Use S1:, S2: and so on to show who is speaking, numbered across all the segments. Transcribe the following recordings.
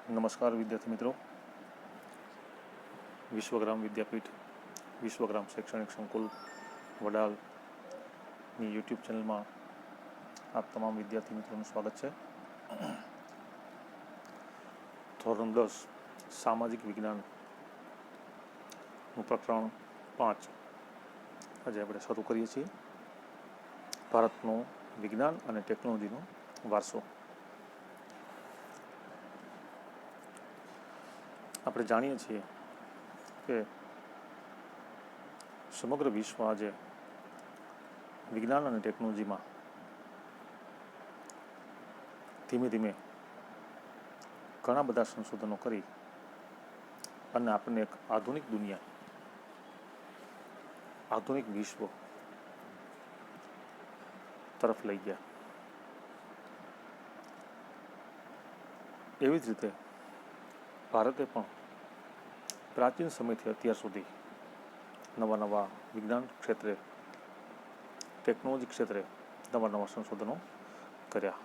S1: નમસ્કાર વિદ્યાર્થી મિત્રો. વિશ્વગ્રામ વિદ્યાપીઠ, વિશ્વગ્રામ શૈક્ષણિક સંકુલ વડાલની યુટ્યુબ ચેનલમાં આપ તમામ વિદ્યાર્થી મિત્રોનું સ્વાગત છે. ધોરણ 10 સામાજિક વિજ્ઞાનનું પ્રકરણ 5 આજે આપણે શરૂ કરીએ છીએ. ભારતનો વિજ્ઞાન અને ટેકનોલોજીનો વારસો. આપણે જાણીએ છીએ કે સમગ્ર વિશ્વ આજે વિજ્ઞાન અને ટેકનોલોજીમાં ધીમે ધીમે ઘણા બધા સંશોધનો કરી અને આપણને એક આધુનિક દુનિયા, આધુનિક વિશ્વ તરફ લઈ ગયા. એવી જ રીતે ભારતે પણ પ્રાચીન સમયથી અત્યાર સુધી નવા નવા વિજ્ઞાન ક્ષેત્રે, ટેકનોલોજી ક્ષેત્રે નવા નવા સંશોધનો કર્યા.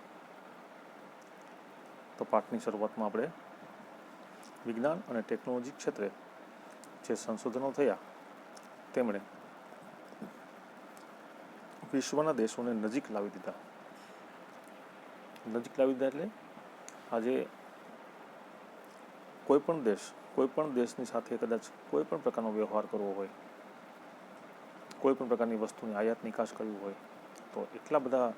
S1: તો પાઠની શરૂઆતમાં આપણે વિજ્ઞાન અને ટેકનોલોજી ક્ષેત્રે જે સંશોધનો થયા તેમણે વિશ્વના દેશોને નજીક લાવી દીધા. નજીક લાવી દીધા એટલે આજે કોઈ પણ દેશની સાથે કદાચ કોઈ પણ પ્રકારનો વ્યવહાર કરવો હોય, કોઈ પણ પ્રકારની વસ્તુની આયાત નિકાસ કરવી હોય, તો એટલા બધા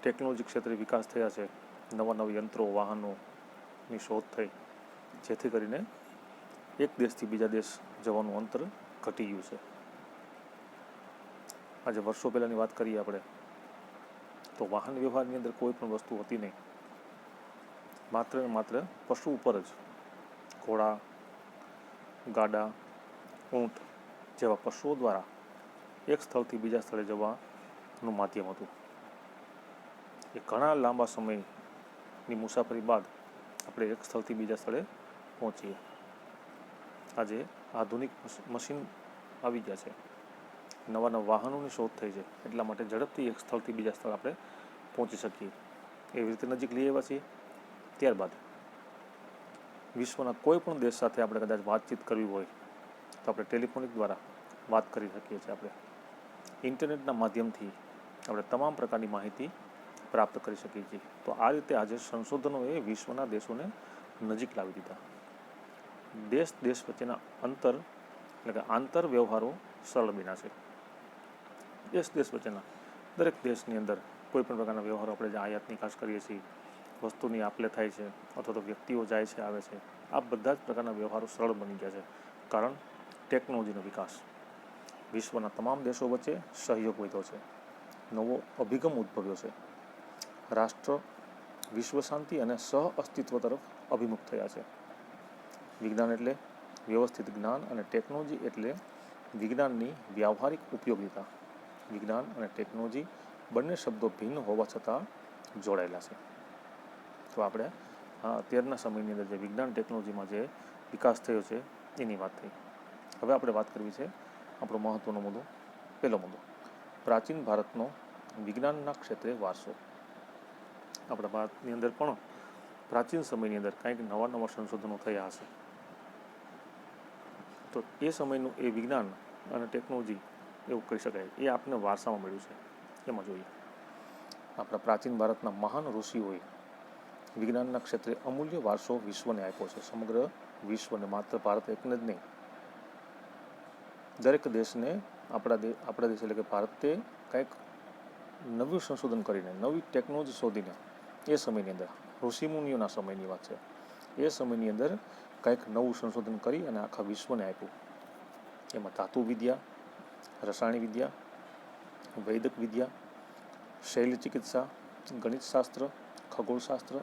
S1: ટેકનોલોજી ક્ષેત્રે વિકાસ થયા છે. નવા નવા યંત્રો, વાહનોની શોધ થઈ, જેથી કરીને એક દેશથી બીજા દેશ જવાનું અંતર ઘટી ગયું છે. આજે વર્ષો પહેલાંની વાત કરીએ આપણે તો વાહન વ્યવહારની અંદર કોઈ પણ વસ્તુ હતી નહીં. માત્ર ને માત્ર પશુ ઉપર જ, ઘોડા, ગાડા, ઊંટ જેવા પશુઓ દ્વારા એક સ્થળથી બીજા સ્થળે જવાનું માધ્યમ હતું. એ ઘણા લાંબા સમયની મુસાફરી બાદ આપણે એક સ્થળથી બીજા સ્થળે પહોંચીએ. આજે આધુનિક મશીન આવી ગયા છે, નવા નવા વાહનોની શોધ થઈ છે, એટલા માટે ઝડપથી એક સ્થળથી બીજા સ્થળ આપણે પહોંચી શકીએ. એવી રીતે નજીક લઈ આવ્યા છીએ. ત્યારબાદ વિશ્વના કોઈ પણ દેશ સાથે આપણે કદાચ વાતચીત કરવી હોય તો આપણે ટેલિફોનિક દ્વારા વાત કરી શકીએ છીએ. આપણે ઇન્ટરનેટના માધ્યમથી આપણે તમામ પ્રકારની માહિતી પ્રાપ્ત કરી શકીએ છીએ. તો આ રીતે આજે સંશોધનોએ વિશ્વના દેશોને નજીક લાવી દીધા. દેશ વચ્ચેના અંતર એટલે કે આંતર વ્યવહારો સરળ બન્યા છે. દેશ વચ્ચેના દરેક દેશની અંદર કોઈ પણ પ્રકારના વ્યવહારો આપણે જે આયાત નિકાસ કરીએ છીએ, વસ્તુની આપ-લે થાય છે, અથવા તો વ્યક્તિઓ જાય છે, આવે છે, આ બધા જ પ્રકારના વ્યવહારો સરળ બની ગયા છે. કારણ ટેકનોલોજીનો વિકાસ. વિશ્વના તમામ દેશો વચ્ચે સહયોગ વધ્યો છે, નવો અભિગમ ઉદ્ભવ્યો છે. રાષ્ટ્ર વિશ્વ શાંતિ અને સહ અસ્તિત્વ તરફ અભિમુખ થયા છે. વિજ્ઞાન એટલે વ્યવસ્થિત જ્ઞાન અને ટેકનોલોજી એટલે વિજ્ઞાનની વ્યાવહારિક ઉપયોગિતા. વિજ્ઞાન અને ટેકનોલોજી બંને શબ્દો ભિન્ન હોવા છતાં જોડાયેલા છે. તો આપણે અત્યારના સમયની અંદર જે વિજ્ઞાન ટેકનોલોજીમાં જે વિકાસ થયો છે એની વાત થઈ. હવે આપણે વાત કરવી છે આપણો મહત્ત્વનો મુદ્દો, પહેલો મુદ્દો, પ્રાચીન ભારતનો વિજ્ઞાનના ક્ષેત્રે વારસો. આપણા ભારતની અંદર પણ પ્રાચીન સમયની અંદર કંઈક નવા નવા સંશોધનો થયા હશે. તો એ સમયનું એ વિજ્ઞાન અને ટેકનોલોજી એવું કહી શકાય, એ આપણને વારસામાં મળ્યું છે. એમાં જોઈએ આપણા પ્રાચીન ભારતના મહાન ઋષિઓએ વિજ્ઞાનના ક્ષેત્રે અમૂલ્ય વારસો વિશ્વને આપ્યો છે. સમગ્ર વિશ્વને, માત્ર ભારત એકને જ નહીં, દરેક દેશને આપણા દેશ એટલે કે ભારતે કંઈક નવું સંશોધન કરીને, નવી ટેકનોલોજી શોધીને, એ સમયની અંદર ઋષિમુનિઓના સમયની વાત છે, એ સમયની અંદર કંઈક નવું સંશોધન કરી અને આખા વિશ્વને આપ્યું. એમાં ધાતુ વિદ્યા, રસાયણ વિદ્યા, વૈદક વિદ્યા, શૈલ્ય ચિકિત્સા, ગણિતશાસ્ત્ર, ખગોળશાસ્ત્ર,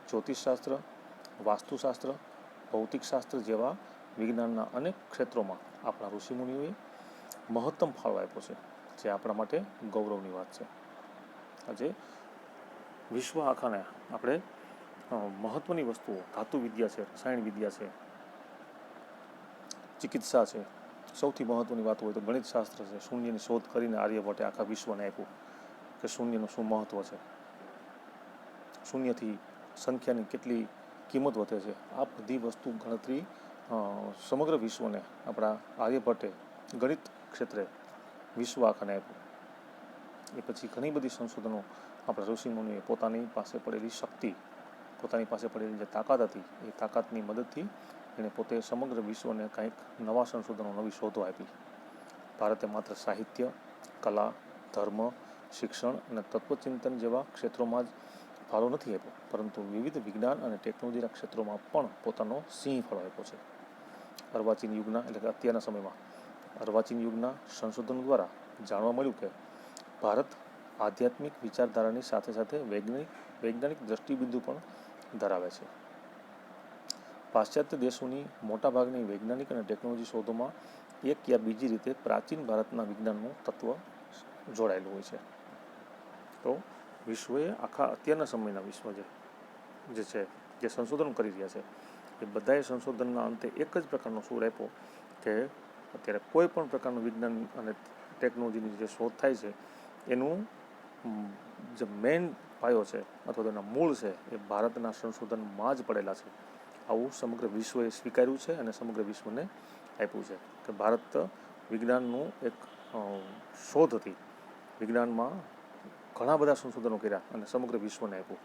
S1: જ્યોતિષશાસ્ત્ર, વાસ્તુશાસ્ત્ર, ભૌતિકશાસ્ત્ર જેવા વિજ્ઞાનના અનેક ક્ષેત્રોમાં આપણા ઋષિમુનિઓએ મહત્તમ ફાળો આપ્યો છે, જે આપણા માટે ગૌરવની વાત છે. આજે વિશ્વ આખાને આપણે મહત્ત્વની વસ્તુઓ, ધાતુ વિદ્યા છે, રસાયણ વિદ્યા છે, ચિકિત્સા છે, સૌથી મહત્ત્વની વાત હોય તો ગણિતશાસ્ત્ર છે. શૂન્યની શોધ કરીને આર્યભટ્ટે આખા વિશ્વને આપ્યું કે શૂન્યનું શું મહત્ત્વ છે. શૂન્યથી સંખ્યાની કેટલી કિંમત વધે છે, આ બધી વસ્તુ ગણતરી સમગ્ર વિશ્વને આપણા આર્યભટ્ટે ગણિત ક્ષેત્રે વિશ્વ આખાને આપ્યું. એ પછી ઘણી બધી સંશોધનો આપણા ઋષિમુનિએ પોતાની પાસે પડેલી શક્તિ, પોતાની પાસે પડેલી જે તાકાત હતી, એ તાકાતની મદદથી એણે પોતે સમગ્ર વિશ્વને કંઈક નવા સંશોધનો, નવી શોધો આપી. ભારતે માત્ર સાહિત્ય, કલા, ધર્મ, શિક્ષણ અને તત્વચિંતન જેવા ક્ષેત્રોમાં જ ફાળો નથી આપ્યો, પરંતુ વિવિધ વિજ્ઞાન અને ટેકનોલોજીના ક્ષેત્રોમાં પણ પોતાનો સિંહ ફાળો આપ્યો છે. અર્વાચીન યુગના, એટલે કે અત્યારના સમયમાં અર્વાચીન યુગના સંશોધનો દ્વારા જાણવા મળ્યું કે ભારત આધ્યાત્મિક વિચારધારાની સાથે સાથે વૈજ્ઞાનિક દૃષ્ટિબિંદુ પણ ધરાવે છે. પાશ્ચાત્ય દેશોની મોટાભાગની વૈજ્ઞાનિક અને ટેકનોલોજી શોધોમાં એક યા બીજી રીતે પ્રાચીન ભારતના વિજ્ઞાનનું તત્વ જોડાયેલું હોય છે. તો વિશ્વએ આખા અત્યારના સમયના વિશ્વ જે છે, જે સંશોધન કરી રહ્યા છે, એ બધાએ સંશોધનના અંતે એક જ પ્રકારનો સૂર આપ્યો કે અત્યારે કોઈ પણ પ્રકારનું વિજ્ઞાન અને ટેકનોલોજીની જે શોધ થાય છે, એનું જે મેઇન પાયો છે અથવા તો એના મૂળ છે, એ ભારતના સંશોધનમાં જ પડેલા છે. આવું સમગ્ર વિશ્વએ સ્વીકાર્યું છે અને સમગ્ર વિશ્વને આપ્યું છે કે ભારત વિજ્ઞાનનું એક શોધ હતી. વિજ્ઞાનમાં ઘણા બધા સંશોધનો કર્યા અને સમગ્ર વિશ્વને આપ્યું.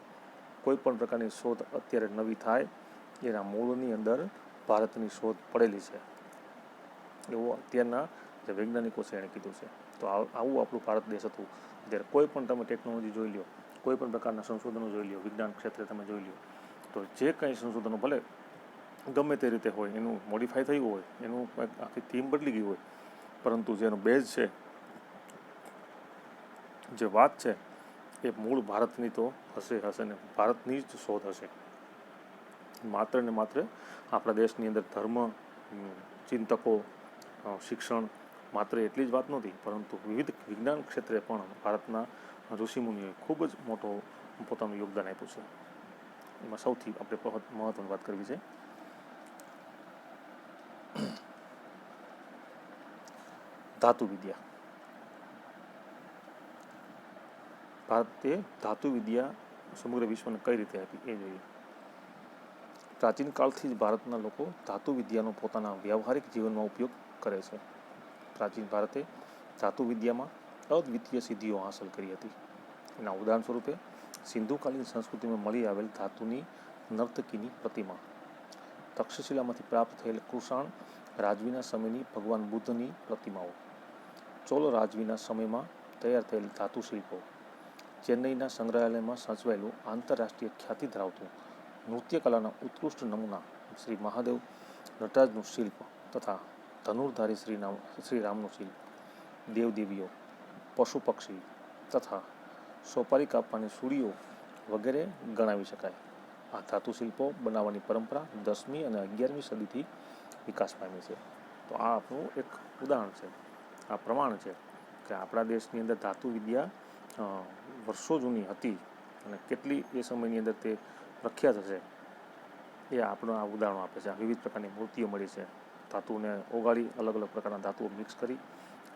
S1: કોઈ પણ પ્રકારની શોધ અત્યારે નવી થાય એના મૂળની અંદર ભારતની શોધ પડેલી છે, એવું અત્યારના જે વૈજ્ઞાનિકો છે એણે કીધું છે. તો આવું આપણું ભારત દેશ હતું. જ્યારે કોઈ પણ તમે ટેકનોલોજી જોઈ લો, કોઈ પણ પ્રકારના સંશોધનો જોઈ લો, વિજ્ઞાન ક્ષેત્રે તમે જોઈ લો, તો જે કંઈ સંશોધનો ભલે ગમે તે રીતે હોય, એનું મોડિફાઈ થયું હોય, એનું આખી થીમ બદલી ગઈ હોય, પરંતુ જેનો બેઝ છે, જે વાત છે, એ મૂળ ભારતની તો હશે ને ભારતની જ શોધ હશે. માત્ર ને માત્ર આપણા દેશની અંદર ધર્મ, ચિંતકો, શિક્ષણ, માત્ર એટલી જ વાત નહોતી, પરંતુ વિવિધ વિજ્ઞાન ક્ષેત્રે પણ ભારતના ઋષિમુનિઓએ ખૂબ જ મોટો પોતાનું યોગદાન આપ્યું છે. એમાં સૌથી આપણે મહત્વની વાત કરવી છે ધાતુ વિદ્યા. ભારતે ધાતુ વિદ્યા સમગ્ર વિશ્વને કઈ રીતે આપી એ જોઈએ. પ્રાચીન કાળથી જ ભારતના લોકો ધાતુ વિદ્યાનો પોતાના વ્યવહારિક જીવનમાં ઉપયોગ કરે છે. પ્રાચીન ભારતે ધાતુ વિદ્યામાં અદ્વિતીય સિદ્ધિઓ હાંસલ કરી હતી. એના ઉદાહરણ સ્વરૂપે સિંધુકાલીન સંસ્કૃતિમાં મળી આવેલ ધાતુની નર્તકીની પ્રતિમા, તક્ષશિલામાંથી પ્રાપ્ત થયેલ કુષાણ રાજવીના સમયની ભગવાન બુદ્ધની પ્રતિમાઓ, ચોલ રાજવીના સમયમાં તૈયાર થયેલ ધાતુ શિલ્પો, ચેન્નઈના સંગ્રહાલયમાં સચવાયેલું આંતરરાષ્ટ્રીય ખ્યાતિ ધરાવતું નૃત્યકલાના ઉત્કૃષ્ટ નમૂના શ્રી મહાદેવ નટરાજનું શિલ્પ તથા ધનુર્ધારી શ્રીરામનું શિલ્પ, દેવદેવીઓ, પશુ પક્ષી તથા સોપારી કાપવાની સુરીઓ વગેરે ગણાવી શકાય. આ ધાતુ શિલ્પો બનાવવાની પરંપરા 10મી અને 11મી સદીથી વિકાસ પામી છે. તો આ આપણું એક ઉદાહરણ છે, આ પ્રમાણ છે કે આપણા દેશની અંદર ધાતુ વિદ્યા વર્ષો જૂની હતી અને કેટલી એ સમયની અંદર તે પ્રખ્યાત હશે, એ આપણને આ ઉદાહરણો આપે છે. આ વિવિધ પ્રકારની મૂર્તિઓ મળી છે, ધાતુને ઓગાળી અલગ અલગ પ્રકારના ધાતુઓ મિક્સ કરી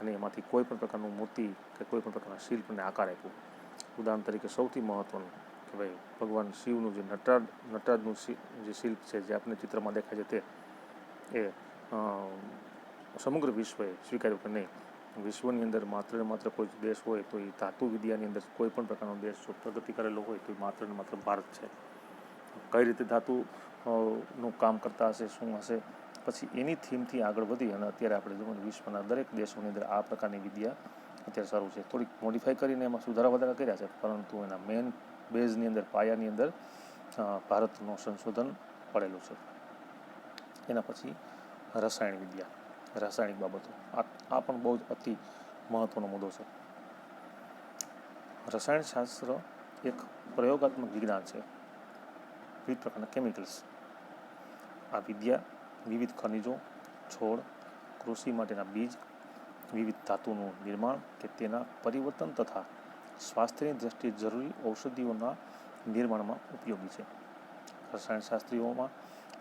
S1: અને એમાંથી કોઈ પણ પ્રકારનું મૂર્તિ કે કોઈ પણ પ્રકારના શિલ્પને આકાર આપ્યો. ઉદાહરણ તરીકે સૌથી મહત્ત્વનું કે ભાઈ ભગવાન શિવનું જે નટરાજનું જે શિલ્પ છે, જે આપણે ચિત્રમાં દેખાય છે, તે એ સમગ્ર વિશ્વએ સ્વીકાર્યું કે નહીં, વિશ્વની અંદર માત્ર ને માત્ર કોઈ દેશ હોય તો એ ધાતુ વિદ્યાની અંદર કોઈ પણ પ્રકારનો દેશ જો પ્રગતિ કરેલો હોય તો એ માત્ર ને માત્ર ભારત છે. કઈ રીતે ધાતુનું કામ કરતા હશે, શું હશે, પછી એની થીમથી આગળ વધી અને અત્યારે આપણે જોયું વિશ્વના દરેક દેશોની અંદર આ પ્રકારની વિદ્યા અત્યારે શરૂ છે. થોડીક મોડિફાઈ કરીને એમાં સુધારા વધારા કર્યા છે, પરંતુ એના મેઇન બેઝની અંદર, પાયાની અંદર ભારતનું સંશોધન પડેલું છે. એના પછી રસાયણ વિદ્યા, રાસાયણિક બાબતો, આ પણ બહુ જ અતિ મહત્ત્વનો મુદ્દો છે. રસાયણશાસ્ત્ર એક પ્રયોગાત્મક વિજ્ઞાન છે. વિવિધ પ્રકારના કેમિકલ્સ, આ વિદ્યા વિવિધ ખનિજો, છોડ, કૃષિ માટેના બીજ, વિવિધ ધાતુનું નિર્માણ કે તેના પરિવર્તન તથા સ્વાસ્થ્યની દ્રષ્ટિએ જરૂરી ઔષધિઓના નિર્માણમાં ઉપયોગી છે. રસાયણશાસ્ત્રીઓમાં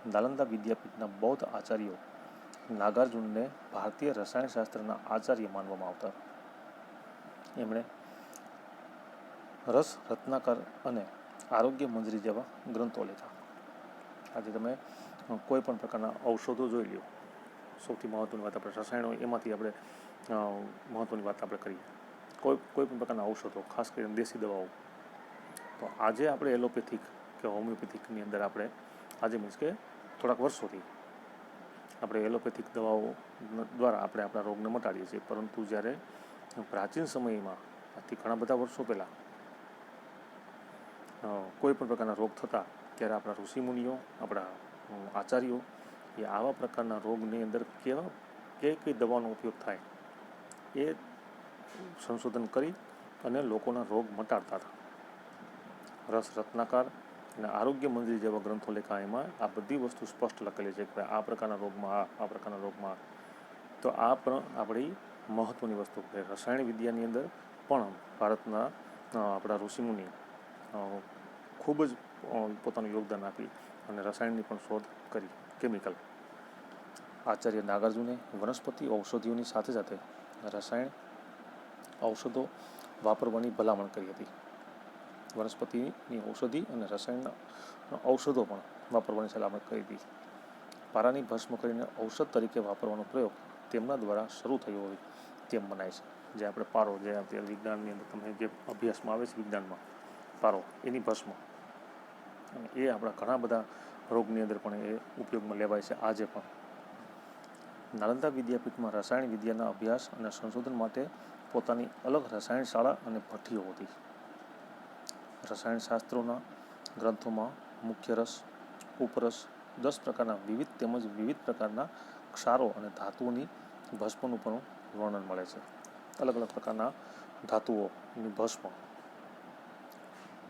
S1: નાલંદા વિદ્યાપીઠના બૌદ્ધ આચાર્યો નાગાર્જુનને ભારતીય રસાયણશાસ્ત્રના આચાર્ય માનવામાં આવતા. એમણે રસ રત્નાકર અને આરોગ્ય મંજરી જેવા ગ્રંથો લખ્યા. આજે તમે કોઈ પણ પ્રકારના ઔષધો જોઈ લો, સૌથી મહત્ત્વની વાત આપણે રસાયણો, એમાંથી આપણે મહત્ત્વની વાત આપણે કરીએ. કોઈ પણ પ્રકારના ઔષધો, ખાસ કરીને દેશી દવાઓ, તો આજે આપણે એલોપેથિક કે હોમિયોપેથિકની અંદર આપણે આજે મીન્સ કે થોડાક વર્ષોથી આપણે એલોપેથિક દવાઓ દ્વારા આપણે આપણા રોગને મટાડીએ છીએ. પરંતુ જ્યારે પ્રાચીન સમયમાં, આજથી ઘણા બધા વર્ષો પહેલાં કોઈ પણ પ્રકારના રોગ થતા, ત્યારે આપણા ઋષિમુનિઓ, આપણા આચાર્યો એ આવા પ્રકારના રોગની અંદર કઈ દવાનો ઉપયોગ થાય એ સંશોધન કરી અને લોકોના રોગ મટાડતા હતા. રસ રત્નાકર અને આરોગ્ય મંજરી જેવા ગ્રંથો લેખા, એમાં આ બધી વસ્તુ સ્પષ્ટ લખેલી છે કે આ પ્રકારના રોગમાં આ પ્રકારના રોગમાં. તો આ પણ આપણી મહત્ત્વની વસ્તુ છે. રસાયણ વિદ્યાની અંદર પણ ભારતના આપણા ઋષિમુનિ ખૂબ જ પોતાનું યોગદાન આપી અને રસાયણની પણ શોધ કરી, કેમિકલ. આચાર્ય નાગાર્જુને વનસ્પતિ ઔષધિઓની સાથે સાથે રસાયણ ઔષધો વાપરવાની ભલામણ કરી હતી. વનસ્પતિની ઔષધિ અને રસાયણના ઔષધો પણ વાપરવાની સલામત કરી હતી. પારાની ભસ્મ કરીને ઔષધ તરીકે વાપરવાનો પ્રયોગ તેમના દ્વારા શરૂ થયો હોય તેમ મનાય છે. જે આપણે પારો, જે અત્યારે વિજ્ઞાનની અંદર તમે જે અભ્યાસમાં આવે છે વિજ્ઞાનમાં, પારો એની ભસ્મ, અને એ આપણા ઘણા બધા રોગની અંદર પણ એ ઉપયોગમાં લેવાય છે આજે પણ. નાલંદા વિદ્યાપીઠમાં રસાયણ વિદ્યાના અભ્યાસ અને સંશોધન માટે પોતાની અલગ રસાયણ શાળા અને ભઠ્ઠીઓ હતી. રસાયણશાસ્ત્રોના ગ્રંથોમાં મુખ્ય રસ, ઉપરસ, 10 પ્રકારના વિવિધ તેમજ વિવિધ પ્રકારના ક્ષારો અને ધાતુઓની ભસ્મનું પણ વર્ણન મળે છે. અલગ અલગ પ્રકારના ધાતુઓની ભસ્મ,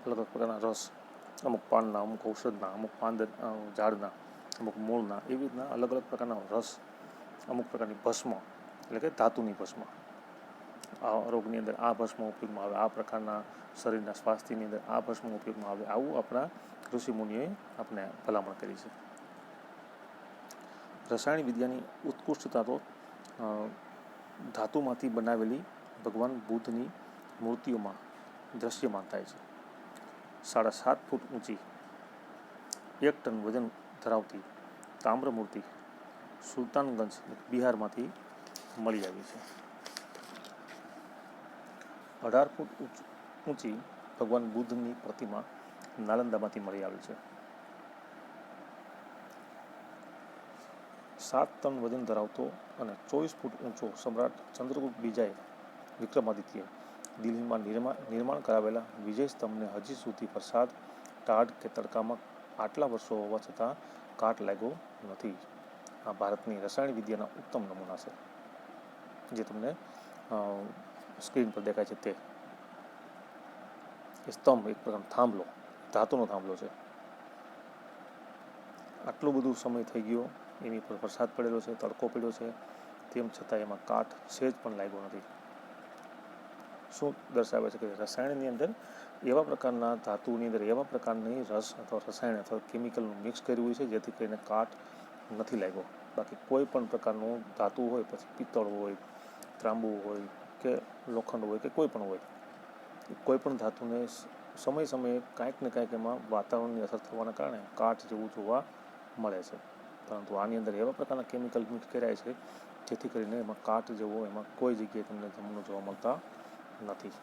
S1: અલગ અલગ પ્રકારના રસ, અમુક પાનના, અમુક ઔષધના, અમુક ઝાડના, અમુક મૂળના, એવી રીતના અલગ અલગ પ્રકારના રસ, અમુક પ્રકારની ભસ્મ, એટલે કે ધાતુની ભસ્મ. આ રોગની અંદર આ ભસ્મ ઉપયોગમાં આવે, આ પ્રકારના શરીરના સ્વાસ્થ્યની અંદર આ ભસ્મ ઉપયોગમાં આવે, આવું આપણા ઋષિમુનિઓએ આપણે ભલામણ કરી છે. રસાયણ વિદ્યાની ઉત્કૃષ્ટતા તો ધાતુમાંથી બનાવેલી ભગવાન બુદ્ધની મૂર્તિઓમાં દ્રશ્યમાન થાય છે. 7.5 ફૂટ ઊંચી, 1 ટન વજન ધરાવતી તામ્ર મૂર્તિ સુલતાનગંજ, બિહારમાંથી મળી આવી છે. 18 ફૂટ ઊંચી ભગવાન બુદ્ધની પ્રતિમા નાલંદામાંથી મળી આવી છે. 7 ટન વજન ધરાવતો અને 24 ફૂટ ઊંચો સમ્રાટ ચંદ્રગુપ્ત બીજાએ વિક્રમાદિત્ય દિલ્હીમાં નિર્માણ કરાવેલા વિજય સ્તંભને હજી સુધી વરસાદ, ટાઢ કે તડકામાં આટલા વર્ષો હોવા છતાં કાટ લાગ્યો નથી. આ ભારતની રસાયણ વિદ્યાના ઉત્તમ નમૂના છે, જે તમને સ્ક્રીન પર દેખાય છે. તે સ્તંભ એક પ્રકારનો થાંભલો, ધાતુનો થાંભલો છે. આટલું બધું સમય થઈ ગયો, એની પર વરસાદ પડેલો છે, તડકો પડ્યો છે, તેમ છતાં એમાં કાટ સહેજ પણ લાગ્યો નથી. શું દર્શાવે છે કે રસાયણની અંદર એવા પ્રકારના ધાતુની અંદર એવા પ્રકારની રસ અથવા રસાયણ અથવા કેમિકલનું મિક્સ કર્યું હોય છે, જેથી કરીને કાટ નથી લાગ્યો. બાકી કોઈ પણ પ્રકારનું ધાતુ હોય, પછી પિત્તળ હોય, ત્રાંબુ હોય કે લોખંડ હોય કે કોઈ પણ હોય, કોઈ પણ ધાતુને સમયે કાંઈક ને કાંઈક એમાં વાતાવરણની અસર થવાના કારણે કાટ જેવું જોવા મળે છે. પરંતુ આની અંદર એવા પ્રકારના કેમિકલ મિક્સ કર્યા છે, જેથી કરીને એમાં કાટ જેવો એમાં કોઈ જગ્યાએ તમને નમૂનો જોવા મળતા નથી.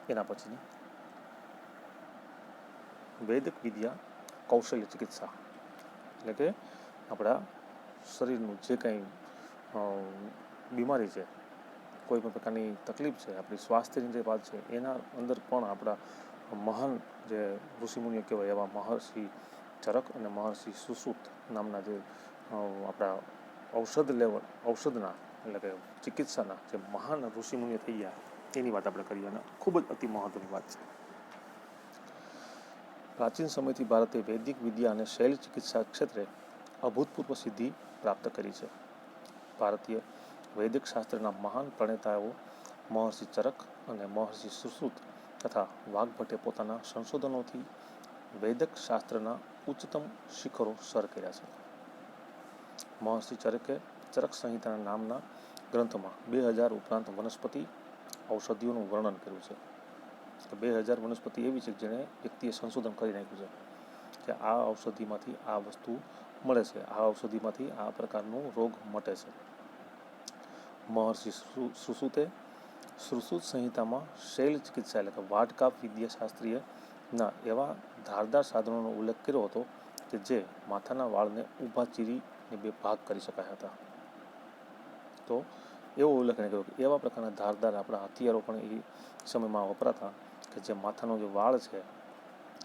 S1: એના પછી વૈદિક વિદ્યા કૌશલ્ય ચિકિત્સા, એટલે કે આપણા શરીરનું જે કંઈ બીમારી છે, કોઈ પણ પ્રકારની તકલીફ છે, આપણી સ્વાસ્થ્યની જે વાત છે, એના અંદર પણ આપણા મહાન જે ઋષિમુનિઓ કહેવાય એવા મહર્ષિ ચરક અને મહર્ષિ સુશ્રુત નામના જે આપણા ઔષધના એટલે કે ચિકિત્સાના જે મહાન ઋષિમુનિઓ થઈ ગયા, એની વાત આપણે કરીએ. અને ખૂબ જ અતિ મહત્ત્વની વાત છે. પ્રાચીન સમયથી ભારતે વૈદિક વિદ્યા અને શૈલ ચિકિત્સા ક્ષેત્રે અભૂતપૂર્વ સિદ્ધિ પ્રાપ્ત કરી છે. ભારતીય વૈદિક શાસ્ત્રના મહાન પ્રણેતાઓ મહર્ષિ ચરક અને મહર્ષિ સુશ્રુત તથા વાઘભટ્ટે પોતાના સંશોધનોથી વૈદિક શાસ્ત્રના ઉચ્ચતમ શિખરો સર કર્યા છે. મહર્ષિ ચરકે ચરક સંહિતાના નામના ગ્રંથમાં 2000 ઉપરાંત વનસ્પતિ ઔષધિઓનું વર્ણન કર્યું છે. કે 2000 વનસ્પતિ એવી છે જેણે વ્યક્તિએ સંશોધન કરી નાખ્યું છે કે આ ઔષધિમાંથી આ વસ્તુ મળે છે, આ ઔષધિમાંથી આ પ્રકારનો રોગ મટે છે. મહર્ષિ સુશ્રુતે સુશ્રુત સંહિતામાં શૈલ ચિકિત્સા એટલે કે વાટકાપ વિદ્યાશાસ્ત્રીય ના એવા ધારદાર સાધનોનો ઉલ્લેખ કર્યો હતો કે જે માથાના વાળને ઊભા ચીરીને 2 ભાગ કરી શકાયા હતા. તો એવો ઉલ્લેખ કર્યો કે એવા પ્રકારના ધારદાર આપણા હથિયારો પણ એ સમયમાં વપરાતા કે જે માથાનો જે વાળ છે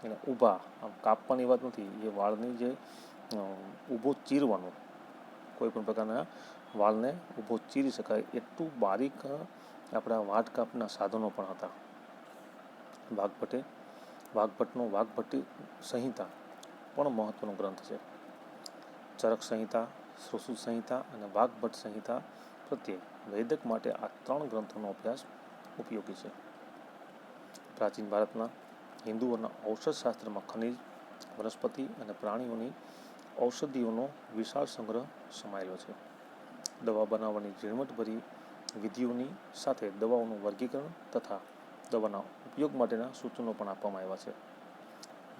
S1: એને ઊભા આમ કાપવાની વાત નથી, એ વાળની જે ઊભો ચીરવાનો, કોઈ પણ પ્રકારના વાળને ઊભો ચીરી શકાય એટલું બારીક આપણા વાટકાપના સાધનો પણ હતા. વાઘભટ્ટનો વાઘભટ્ટી સંહિતા પણ મહત્વનો ગ્રંથ છે. ચરક સંહિતા, સુશ્રુત સંહિતા અને વાઘભટ્ટ સંહિતા પ્રત્યે વૈદક માટે આ 3 ગ્રંથોનો અભ્યાસ ઉપયોગી છે. પ્રાચીન ભારતના હિન્દુઓના ઔષધશાસ્ત્રમાં ખનિજ, વનસ્પતિ અને પ્રાણીઓની ઔષધિઓનો વિશાળ સંગ્રહ સમાયેલો છે. દવા બનાવવાની ઝીણવટભરી વિધિઓની સાથે દવાઓનું વર્ગીકરણ તથા દવાના ઉપયોગ માટેના સૂચનો પણ આપવામાં આવ્યા છે.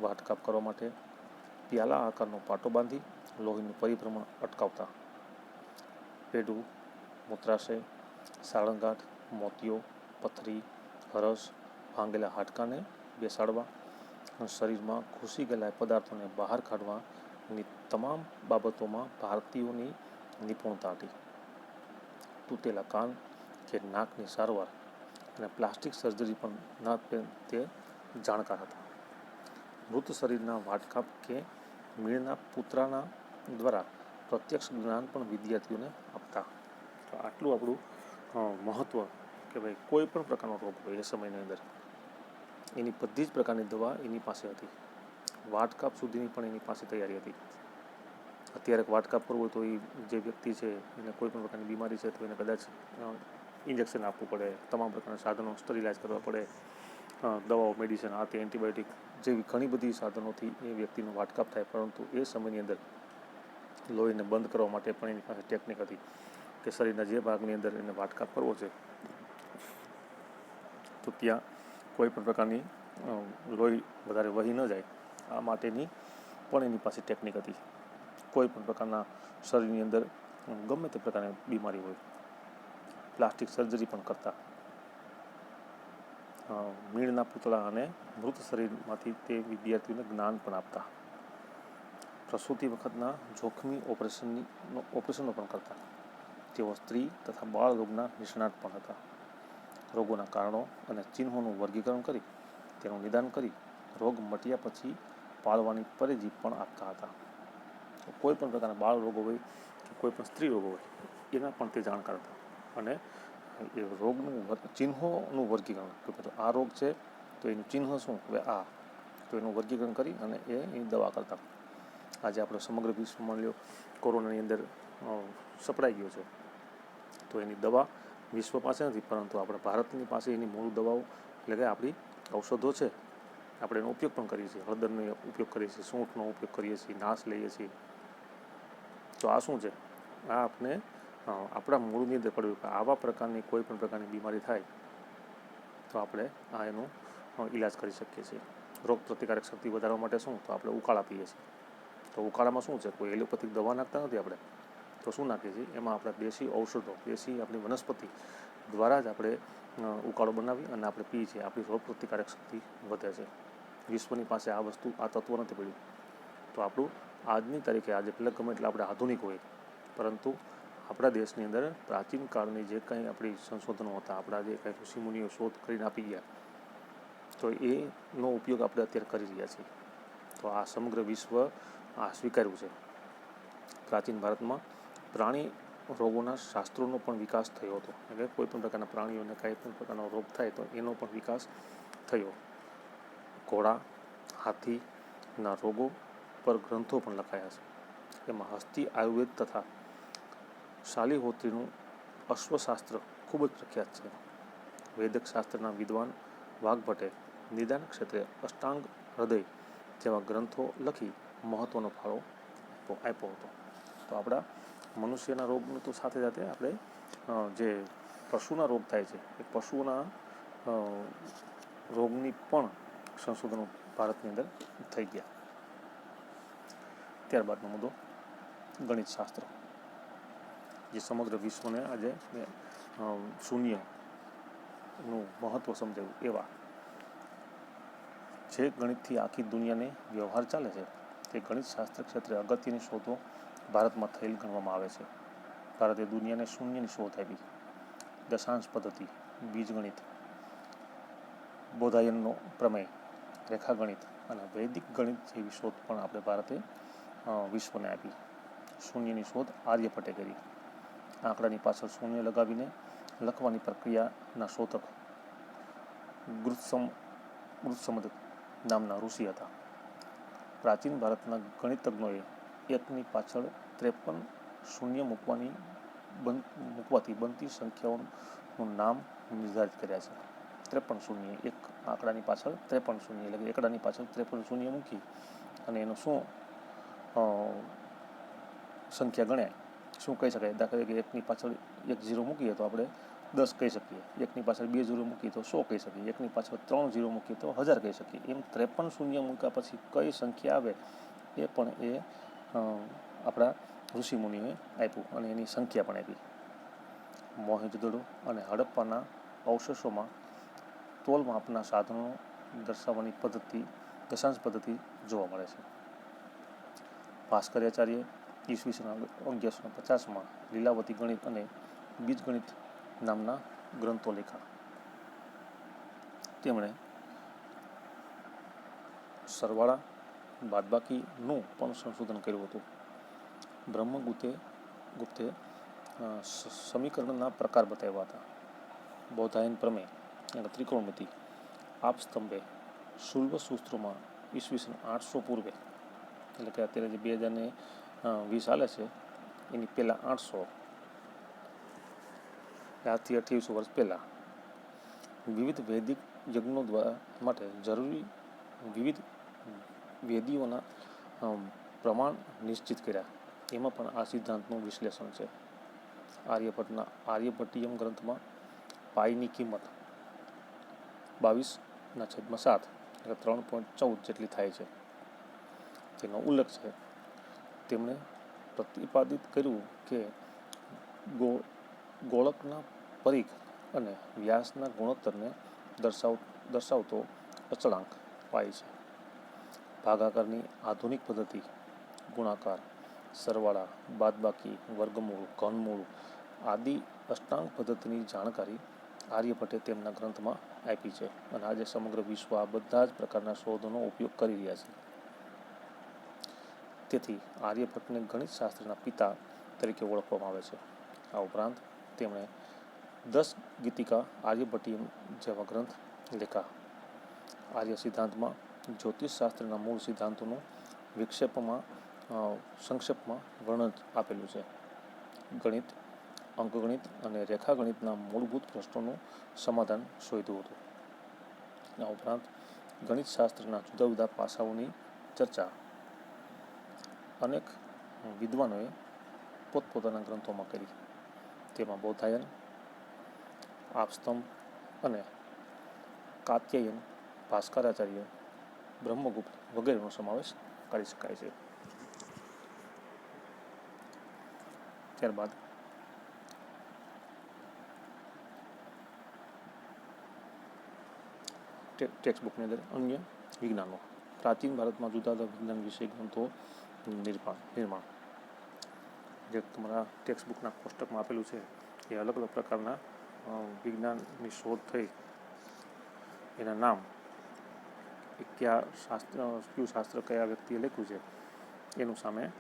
S1: વાટકાપ કરવા માટે પ્યાલા આકારનો પાટો બાંધી લોહીનું પરિભ્રમણ અટકાવતા. પેડું, મૂત્રાશય, સાળંગાંઠ, મોતિયો, પથરી, હરસ, ભાંગેલા હાડકાને બેસાડવા અને શરીરમાં ઘૂસી ગયેલા પદાર્થોને બહાર કાઢવાની તમામ બાબતોમાં ભારતીયોની નિપુણતા હતી. તૂટેલા કાન કે નાકની સારવાર અને પ્લાસ્ટિક સર્જરી પણ તે જાણકાર હતા. મૃત શરીરના વાટકાપ કે મીણના પુતરાના દ્વારા પ્રત્યક્ષ જ્ઞાન પણ વિદ્યાર્થીઓને આપતા. તો આટલું આપણું મહત્ત્વ કે ભાઈ કોઈ પણ પ્રકારનો રોગ હોય એ સમયની અંદર એની બધી જ પ્રકારની દવા એની પાસે હતી. વાટકાપ સુધીની પણ એની પાસે તૈયારી હતી. અત્યારે વાટકાપ કરવું હોય તો એ જે વ્યક્તિ છે એને કોઈ પણ પ્રકારની બીમારી છે તો એને કદાચ ઇન્જેક્શન આપવું પડે, તમામ પ્રકારના સાધનો સ્ટરીલાઇઝ કરવા પડે, દવાઓ, મેડિસિન, આ તે એન્ટીબાયોટિક જેવી ઘણી બધી સાધનોથી એ વ્યક્તિનો વાટકાપ થાય. પરંતુ એ સમયની અંદર લોહીને બંધ કરવા માટે પણ એની પાસે ટેકનિક હતી કે શરીરના જે ભાગની અંદર એને વાટકાપ કરવો છે તો ત્યાં કોઈ પણ પ્રકારની લોહી વધારે વહી ન જાય આ માટેની પણ એની પાસે ટેકનિક હતી. કોઈ પણ પ્રકારના શરીરની અંદર ગમે તે પ્રકારની બીમારી હોય, પ્લાસ્ટિક સર્જરી પણ કરતા. મીણના પૂતળા અને મૃત શરીરમાંથી તે વિદ્યાર્થીઓને જ્ઞાન પણ આપતા. પ્રસૂતિ વખતના જોખમી ઓપરેશનો પણ કરતા. તેઓ સ્ત્રી તથા બાળ રોગના નિષ્ણાત પણ હતા. રોગોના કારણો અને ચિહ્નોનું વર્ગીકરણ કરી તેનું નિદાન કરી રોગ મટ્યા પછી પાળવાની પરેજી પણ આપતા હતા. કોઈ પણ પ્રકારના બાળ રોગો હોય કે કોઈ પણ સ્ત્રી રોગો હોય એના પણ તે જાણકાર હતા. અને એ રોગનું ચિહ્નોનું વર્ગીકરણ કે આ રોગ છે તો એનું ચિહ્ન શું, હવે આ, તો એનું વર્ગીકરણ કરી અને એની દવા કરતા. આજે આપણે સમગ્ર વિશ્વમાં લ્યો કોરોનાની અંદર સપડાઈ ગયો છે તો એની દવા વિશ્વ પાસે નથી, પરંતુ આપણે ભારતની પાસે એની મૂળ દવાઓ એટલે કે આપણી ઔષધો છે. આપણે એનો ઉપયોગ પણ કરીએ છીએ, હળદરનો ઉપયોગ કરીએ છીએ, સૂંઠનો ઉપયોગ કરીએ છીએ, નાશ લઈએ છીએ. તો આ શું છે, આ આપણે આપણા મૂળની અંદર પડ્યું કે આવા પ્રકારની કોઈ પણ પ્રકારની બીમારી થાય તો આપણે એનો ઈલાજ કરી શકીએ છીએ. રોગ પ્રતિકારક શક્તિ વધારવા માટે શું, તો આપણે ઉકાળા પીએ છીએ. તો ઉકાળામાં શું છે, કોઈ એલોપેથિક દવા નાખતા નથી આપણે, તો શું નાખીએ છીએ એમાં આપણે દેશી ઔષધો, દેશી આપણી વનસ્પતિ દ્વારા જ આપણે ઉકાળો બનાવી અને આપણે પીએ છીએ. આપણી રોગ પ્રતિકારક શક્તિ વધે છે. વિશ્વની પાસે આ વસ્તુ, આ તત્વ નથી પડ્યું. તો આપણું આજની તારીખે આજે ભલે ગમે એટલે આપણે આધુનિક હોય, પરંતુ આપણા દેશની અંદર પ્રાચીન કાળની જે કંઈ આપણી સંશોધનો હતા, આપણા જે કંઈ ઋષિમુનિઓ શોધ કરીને આપી ગયા, તો એનો ઉપયોગ આપણે અત્યારે કરી રહ્યા છીએ. તો આ સમગ્ર વિશ્વ આ સ્વીકાર્યું છે. પ્રાચીન ભારતમાં પ્રાણી રોગોના શાસ્ત્રોનો પણ વિકાસ થયો હતો. એટલે કોઈ પણ પ્રકારના પ્રાણીઓને કાંઈ પણ પ્રકારનો રોગ થાય તો એનો પણ વિકાસ થયો. ઘોડા, હાથીના રોગો પર ગ્રંથો પણ લખાયા છે. એમાં હસ્તી આયુર્વેદ તથા શાલિહોત્રીનું અશ્વશાસ્ત્ર ખૂબ જ પ્રખ્યાત છે. વૈદક શાસ્ત્રના વિદ્વાન વાઘભટ્ટે નિદાન ક્ષેત્રે અષ્ટાંગ હૃદય જેવા ગ્રંથો લખી મહત્ત્વનો ફાળો આપ્યો હતો. તો આપણા મનુષ્યના રોગનું તો સાથે સાથે આપણે જે પશુના રોગ થાય છે એ પશુઓના રોગની પણ સંશોધનો ભારતની અંદર થઈ ગયા. ત્યારબાદનો મુદ્દો ગણિત શાસ્ત્ર, જે સમગ્ર વિશ્વને આજે શૂન્યનું મહત્ત્વ સમજાવ્યું એવા જે ગણિતથી આખી દુનિયાને વ્યવહાર ચાલે છે તે ગણિત શાસ્ત્ર ક્ષેત્રે અગત્યની શોધો ભારતમાં થયેલ ગણવામાં આવે છે. ભારતે દુનિયાને શૂન્યની શોધ આપી. દશાંશ પદ્ધતિ, બીજગણિત, બોધાયનનો પ્રમેય, રેખાગણિત અને વૈદિક ગણિત જેવી શોધ પણ આપણે ભારતે વિશ્વને આપી. શૂન્યની શોધ આર્યભટ્ટે કરી. આંકડાની પાછળ શૂન્ય લગાવીને લખવાની પ્રક્રિયાના શોધક ગૃત્સમદ નામના ઋષિ હતા. પ્રાચીન ભારતના ગણિતજ્ઞોએ એકની પાછળ 53 શૂન્ય મૂકવાથી બનતી સંખ્યાઓનું નામ નિર્ધારિત કર્યા છે. 53 શૂન્ય, એક આંકડાની પાછળ 53 શૂન્ય, એટલે એકડાની પાછળ 53 શૂન્ય મૂકી અને એનું શું સંખ્યા ગણાય, શું કહી શકાય. દાખલા તરીકે એકની પાછળ 1 0 મૂકીએ તો આપણે 10 કહી શકીએ. એકની પાછળ 2 0 મૂકીએ તો 100 કહી શકીએ. એકની પાછળ 3 0 મૂકીએ તો 1000 કહી શકીએ. એમ 53 શૂન્ય મૂક્યા પછી કઈ સંખ્યા આવે એ પણ આપણા ઋષિમુનિઓએ આપ્યું અને એની સંખ્યા પણ આપી. મોહેંજો-દડો અને હડપ્પાના અવશેષોમાં તોલ માપના સાધનો દર્શાવવાની પદ્ધતિ દશાંશ પદ્ધતિ જોવા મળે છે. ભાસ્કરાચાર્ય ઈસવીસન 1150માં લીલાવતી ગણિત અને બીજગણિત નામના ગ્રંથો લખ્યા. તેમણે સરવાળા બાદબાકીનું પણ સંશોધન કર્યું હતું. બ્રહ્મગુપ્તે સમીકરણના પ્રકાર બતાવ્યા હતા. બોધાયન પ્રમેય અને ત્રિકોણમિતિ આપસ્તંભે શુલ્બ સૂત્રોમાં ઈસવીસન 800 પૂર્વે, એટલે કે અત્યારે જે 2020 ચાલે છે એની પહેલાં 800, આજથી 2800 વર્ષ પહેલાં વિવિધ વૈદિક યજ્ઞો માટે જરૂરી વિવિધ વેદીઓના પ્રમાણ નિશ્ચિત કર્યા. એમાં પણ આ સિદ્ધાંતનું વિશ્લેષણ છે. આર્યભટ્ટના આર્યભટ્ટીયમ ગ્રંથમાં પાઈની કિંમત 22/7 એટલે 3.14 જેટલી થાય છે તેનો ઉલ્લેખ છે. તેમણે પ્રતિપાદિત કર્યું કે ગોળકના પરિઘ અને વ્યાસના ગુણોત્તરને દર્શાવતો અચળાંક પાઈ છે. ભાગાકારની આધુનિક પદ્ધતિ, ગુણાકાર, સરવાળા, બાદબાકી, વર્ગમૂળ, ઘનમૂળ આદિ અષ્ટાંગ પદ્ધતિની જાણકારી આર્યભટ્ટે તેમના ગ્રંથમાં આપી છે અને આજે સમગ્ર વિશ્વ આ બધા જ પ્રકારના શોધોનો ઉપયોગ કરી રહ્યા છે. તેથી આર્યભટ્ટને ગણિત શાસ્ત્રના પિતા તરીકે ઓળખવામાં આવે છે. આ ઉપરાંત તેમણે 10 ગીતિકા આર્યભટ્ટીયમ જેવા ગ્રંથ લખ્યા. આર્ય સિદ્ધાંતમાં જ્યોતિષશાસ્ત્રના મૂળ સિદ્ધાંતોનું સંક્ષેપમાં વર્ણન આપેલું છે. ગણિત, અંકગણિત અને રેખાગણિતના મૂળભૂત પ્રશ્નોનું સમાધાન શોધ્યું હતું. આ ઉપરાંત ગણિત શાસ્ત્રના જુદા જુદા પાસાઓની ચર્ચા અનેક વિદ્વાનોએ પોતપોતાના ગ્રંથોમાં કરી. તેમાં બોધાયન, આપસ્તંભ અને કાત્યાયન, ભાસ્કરાચાર્ય, બ્રહ્મગુપ્ત વગેરેનો સમાવેશ કરી શકાય છે. ત્યારબાદ ટેક્સ્ટ બુકની અંદર અન્ય વિજ્ઞાનો. પ્રાચીન ભારતમાં જુદા જુદા વિજ્ઞાન વિષય ગ્રંથો નિર્માણ. જે તમારા ટેક્સ્ટ બુકના કોષ્ટકમાં આપેલું છે એ અલગ અલગ પ્રકારના વિજ્ઞાનની શોધ થઈ એના નામ, કયું શાસ્ત્ર કયા વ્યક્તિએ લખ્યું છે એનું સામે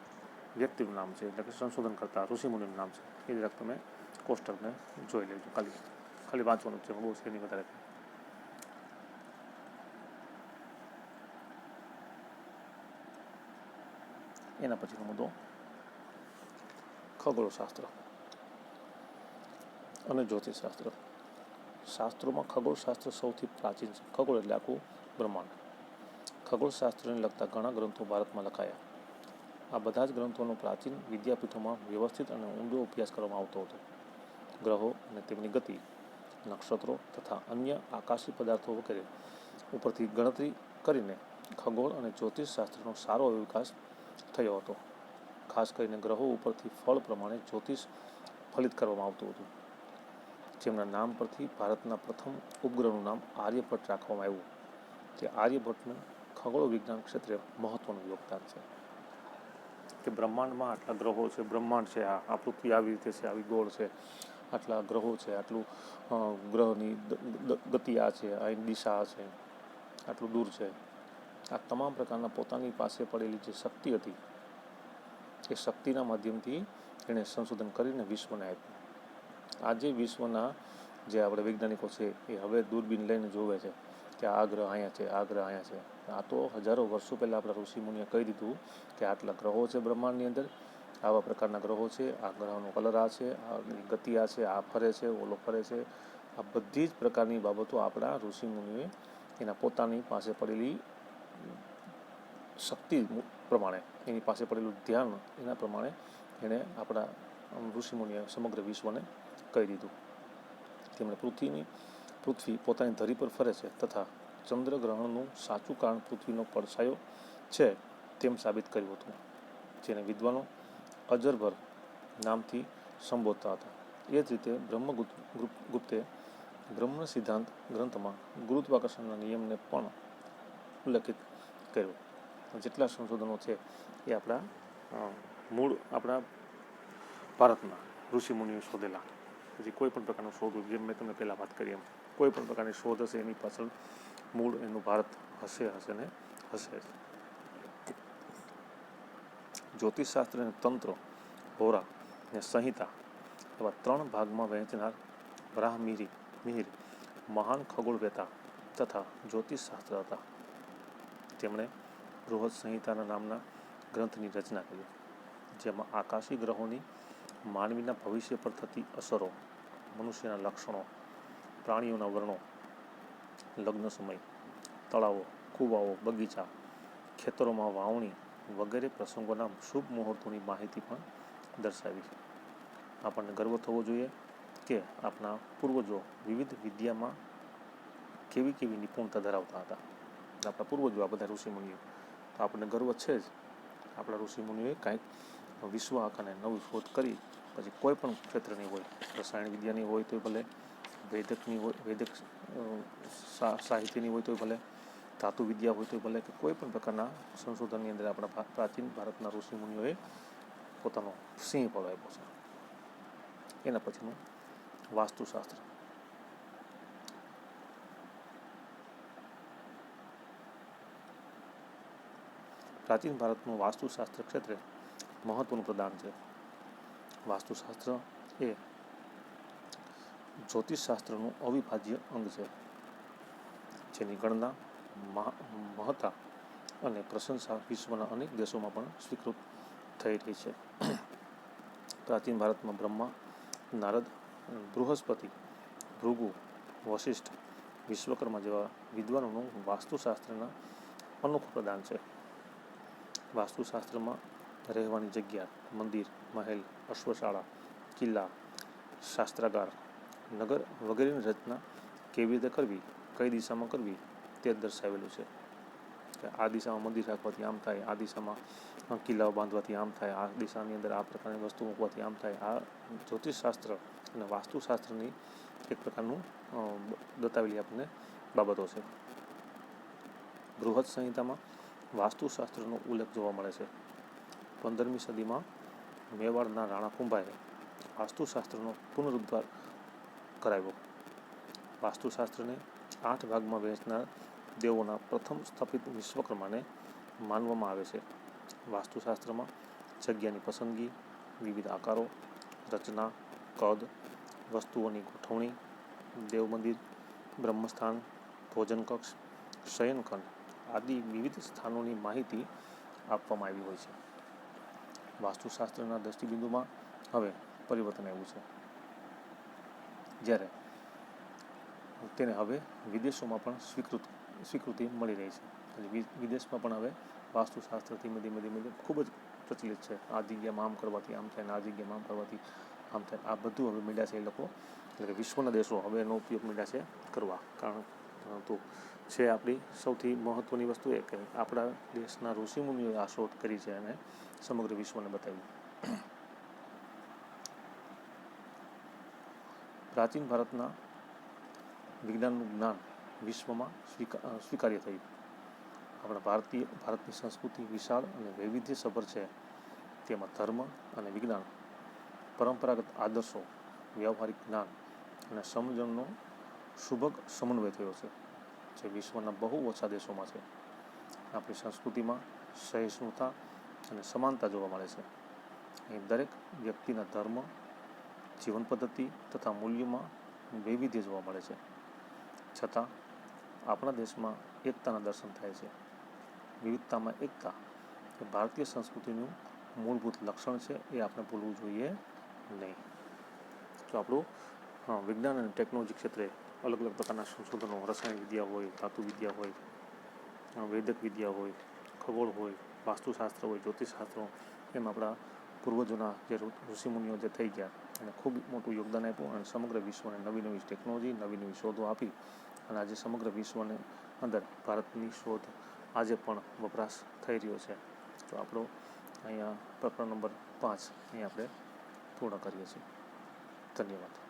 S1: વ્યક્તિનું નામ છે, એટલે કે સંશોધન કરતા ઋષિમુનિનું નામ છે. એ જરાક તમે કોષ્ટકને જોઈ લેજો. ખાલી વાંચવાનું છે, બહુ છે નહીં વધારે. એના પછીનો મુદ્દો ખગોળશાસ્ત્ર અને જ્યોતિષશાસ્ત્ર. શાસ્ત્રોમાં ખગોળશાસ્ત્ર સૌથી પ્રાચીન છે. ખગોળ એટલે આખું બ્રહ્માંડ. ખગોળશાસ્ત્રને લગતા ઘણા ગ્રંથો ભારતમાં લખાયા. આ બધા જ ગ્રંથોનો પ્રાચીન વિદ્યાપીઠોમાં વ્યવસ્થિત અને ઊંડો અભ્યાસ કરવામાં આવતો હતો. ગ્રહો અને તેમની ગતિ, નક્ષત્રો તથા અન્ય આકાશી પદાર્થો વગેરે ઉપરથી ગણતરી કરીને ખગોળ અને જ્યોતિષશાસ્ત્રનો સારો એવો વિકાસ થયો હતો. ખાસ કરીને ગ્રહો ઉપરથી ફળ પ્રમાણે જ્યોતિષ ફલિત કરવામાં આવતું હતું, જેમના નામ પરથી ભારતના પ્રથમ ઉપગ્રહનું નામ આર્યભટ્ટ રાખવામાં આવ્યું. તે આર્યભટ્ટનું ખગોળ વિજ્ઞાન ક્ષેત્રે મહત્વનું યોગદાન છે કે બ્રહ્માંડમાં આટલા ગ્રહો છે, બ્રહ્માંડ છે, આ પૃથ્વી આવી રીતે છે, આવી ગોળ છે, આટલા ગ્રહો છે, આટલું ગ્રહની ગતિ આ છે, આ દિશા છે, આટલું દૂર છે. આ તમામ પ્રકારના પોતાની પાસે પડેલી જે શક્તિ હતી એ શક્તિના માધ્યમથી એણે સંશોધન કરીને વિશ્વને આપ્યું. આજે વિશ્વના જે આપણે વૈજ્ઞાનિકો છે એ હવે દૂરબીન લઈને જોવે છે કે આ ગ્રહ અહીંયા છે, આ ગ્રહ અહીંયા છે. આ તો હજારો વર્ષો પહેલાં આપણા ઋષિમુનિએ કહી દીધું કે આટલા ગ્રહો છે બ્રહ્માંડની અંદર, આવા પ્રકારના ગ્રહો છે, આ ગ્રહનો કલર આ છે, આ ગતિ આ છે, આ ફરે છે, ઓલો ફરે છે. આ બધી જ પ્રકારની બાબતો આપણા ઋષિમુનિએ એના પોતાની પાસે પડેલી શક્તિ પ્રમાણે, એની પાસે પડેલું ધ્યાન એના પ્રમાણે એણે આપણા ઋષિમુનિએ સમગ્ર વિશ્વને કહી દીધું. તેમણે પૃથ્વી પોતાની ધરી પર ફરે છે તથા ચંદ્રગ્રહણનું સાચું કારણ પૃથ્વીનો પડછાયો છે તેમ સાબિત કર્યું હતું, જેને વિદ્વાનો અજરભર નામથી સંબોધતા હતા. એ જ રીતે બ્રહ્મગુપ્તે બ્રહ્મ સિદ્ધાંત ગ્રંથમાં ગુરુત્વાકર્ષણના નિયમને પણ ઉલ્લેખિત કર્યો. જેટલા સંશોધનો છે એ આપણા ભારતના ઋષિમુનિઓ શોધેલા. પછી કોઈ પણ પ્રકારનું શોધ, જેમ મેં તમને પહેલાં વાત કરી એમ, કોઈ પણ પ્રકારની શોધ હશે એની પાછળ મૂળ એનું ભારત હશે ને હશે જ. જ્યોતિષશાસ્ત્ર અને તંત્ર, હોરા અને સંહિતા એવા 3 ભાગમાં વહેંચનાર બ્રાહ્મિહિર મહાન ખગોળવેતા તથા જ્યોતિષશાસ્ત્ર હતા. તેમણે બૃહદ સંહિતાના નામના ગ્રંથની રચના કરી, જેમાં આકાશી ગ્રહોની માનવીના ભવિષ્ય પર થતી અસરો, મનુષ્યના લક્ષણો, પ્રાણીઓના વર્ણો, લગ્ન સમય, તળાવો, કૂવાઓ, બગીચા, ખેતરોમાં વાવણી વગેરે પ્રસંગોના શુભ મુહૂર્તોની માહિતી પણ દર્શાવી. આપણને ગર્વ થવો જોઈએ કે આપણા પૂર્વજો વિવિધ વિદ્યામાં કેવી નિપુણતા ધરાવતા હતા. આપણા પૂર્વજો આ બધા ઋષિમુનિઓ, તો આપણને ગર્વ છે જ. આપણા ઋષિમુનિઓએ કાંઈક વિશ્વ આખાને નવી શોધ કરી. પછી કોઈ પણ ક્ષેત્રની હોય, રસાયણ વિદ્યાની હોય તો ભલે, વૈદિક સાહિત્યની હોય તો ભલે, ધાતુ વિદ્યા હોય તો ભલે, કે કોઈ પણ પ્રકારના સંશોધનની અંદર આપણા પ્રાચીન ભારતના ઋષિમુનિઓએ પોતાનો સિંહ ફાળો આપ્યો છે. એના પછીનું વાસ્તુશાસ્ત્ર. પ્રાચીન ભારતનું વાસ્તુશાસ્ત્ર ક્ષેત્રે મહત્વનું પ્રદાન છે. વાસ્તુશાસ્ત્ર એ જ્યોતિષશાસ્ત્રનું અવિભાજ્ય અંગ છે, જેની ગણના, મહત્તા અને પ્રશંસા વિશ્વના અનેક દેશોમાં પણ સ્વીકૃત થઈ રહી છે. પ્રાચીન ભારતમાં બ્રહ્મા, નારદ, બૃહસ્પતિ, ભૃગુ, વશિષ્ઠ, વિશ્વકર્મા જેવા વિદ્વાનોનું વાસ્તુશાસ્ત્રના અનોખું પ્રદાન છે. વાસ્તુશાસ્ત્રમાં રહેવાની જગ્યા, મંદિર, મહેલ, અશ્વશાળા, કિલ્લા, શાસ્ત્રાગાર, નગર વગેરેની રચના કેવી રીતે કરવી, કઈ દિશામાં કરવી તે દર્શાવેલું છે. કે આ દિશામાં મંદિર રાખવાથી આમ થાય, આ દિશામાં કિલ્લાઓ બાંધવાથી આમ થાય, આ દિશાની અંદર આ પ્રકારની વસ્તુ મૂકવાથી આમ થાય. આ જ્યોતિષશાસ્ત્ર અને વાસ્તુશાસ્ત્રની એક પ્રકારનું બતાવેલી આપણને બાબતો છે. બૃહદ સંહિતામાં વાસ્તુશાસ્ત્રનો ઉલ્લેખ જોવા મળે છે. 15મી સદીમાં મેવાડના રાણા કુંભાએ વાસ્તુશાસ્ત્રનો પુનરુદ્ધાર કરાવ્યો. વાસ્તુશાસ્ત્રને 8 ભાગમાં વહેંચનાર દેવોના પ્રથમ સ્થાપિત વિશ્વકર્માને માનવામાં આવે છે. વાસ્તુશાસ્ત્રમાં જગ્યાની પસંદગી, વિવિધ આકારો, રચના, કદ, વસ્તુઓની ગોઠવણી, દેવમંદિર, બ્રહ્મસ્થાન, ભોજનકક્ષ, શયનખંડ આદિ વિવિધ સ્થાનોની માહિતી આપવામાં આવી હોય છે. વાસ્તુશાસ્ત્રના દૃષ્ટિબિંદુમાં હવે પરિવર્તન આવ્યું છે, જ્યારે તેને હવે વિદેશોમાં પણ સ્વીકૃતિ મળી રહી છે. વિદેશમાં પણ હવે વાસ્તુશાસ્ત્ર ધીમે ધીમે ખૂબ જ પ્રચલિત છે. આ જગ્યામાં આમ કરવાથી આમ થાય, આ જગ્યામાં આમ કરવાથી આમ થાય. આ બધું હવે મીડિયા છે એ લોકો, એટલે કે વિશ્વના દેશો હવે એનો ઉપયોગ મીડિયા છે કરવા. કારણ તો છે આપણી સૌથી મહત્ત્વની વસ્તુ એ કે આપણા દેશના ઋષિમુનિઓએ આ શોધ કરી છે અને સમગ્ર વિશ્વને બતાવ્યું. પ્રાચીન ભારતના વિજ્ઞાનનું જ્ઞાન વિશ્વમાં સ્વીકાર્ય થયું. આપણા ભારતની સંસ્કૃતિ વિશાળ અને વૈવિધ્યસભર છે. તેમાં ધર્મ અને વિજ્ઞાન, પરંપરાગત આદર્શો, વ્યવહારિક જ્ઞાન અને સમજણનો સુભગ સમન્વય થયો છે, જે વિશ્વના બહુ ઓછા દેશોમાં છે. આપણી સંસ્કૃતિમાં સહિષ્ણુતા અને સમાનતા જોવા મળે છે. અહીં દરેક વ્યક્તિના ધર્મ, જીવન પદ્ધતિ તથા મૂલ્યોમાં વૈવિધ્ય જોવા મળે છે. છતાં આપણા દેશમાં એકતાના દર્શન થાય છે. વિવિધતામાં એકતા એ ભારતીય સંસ્કૃતિનું મૂળભૂત લક્ષણ છે, એ આપણે ભૂલવું જોઈએ નહીં. તો આપણું વિજ્ઞાન અને ટેકનોલોજી ક્ષેત્રે અલગ અલગ પ્રકારના સંશોધનો, રસાયણ વિદ્યા હોય, ધાતુ વિદ્યા હોય, વૈદક વિદ્યા હોય, ખગોળ હોય, વાસ્તુશાસ્ત્ર હોય, જ્યોતિષશાસ્ત્રો, એમ આપણા પૂર્વજોના જે ઋષિમુનિઓ જે થઈ ગયા એને ખૂબ મોટું યોગદાન આપ્યું અને સમગ્ર વિશ્વને નવી નવી ટેકનોલોજી, નવી નવી શોધો આપી અને આજે સમગ્ર વિશ્વને અંદર ભારતની શોધ આજે પણ વપરાશ થઈ રહ્યો છે. તો આપણો અહીંયા પ્રકરણ નંબર 5 અહીં આપણે પૂર્ણ કરીએ છીએ. ધન્યવાદ.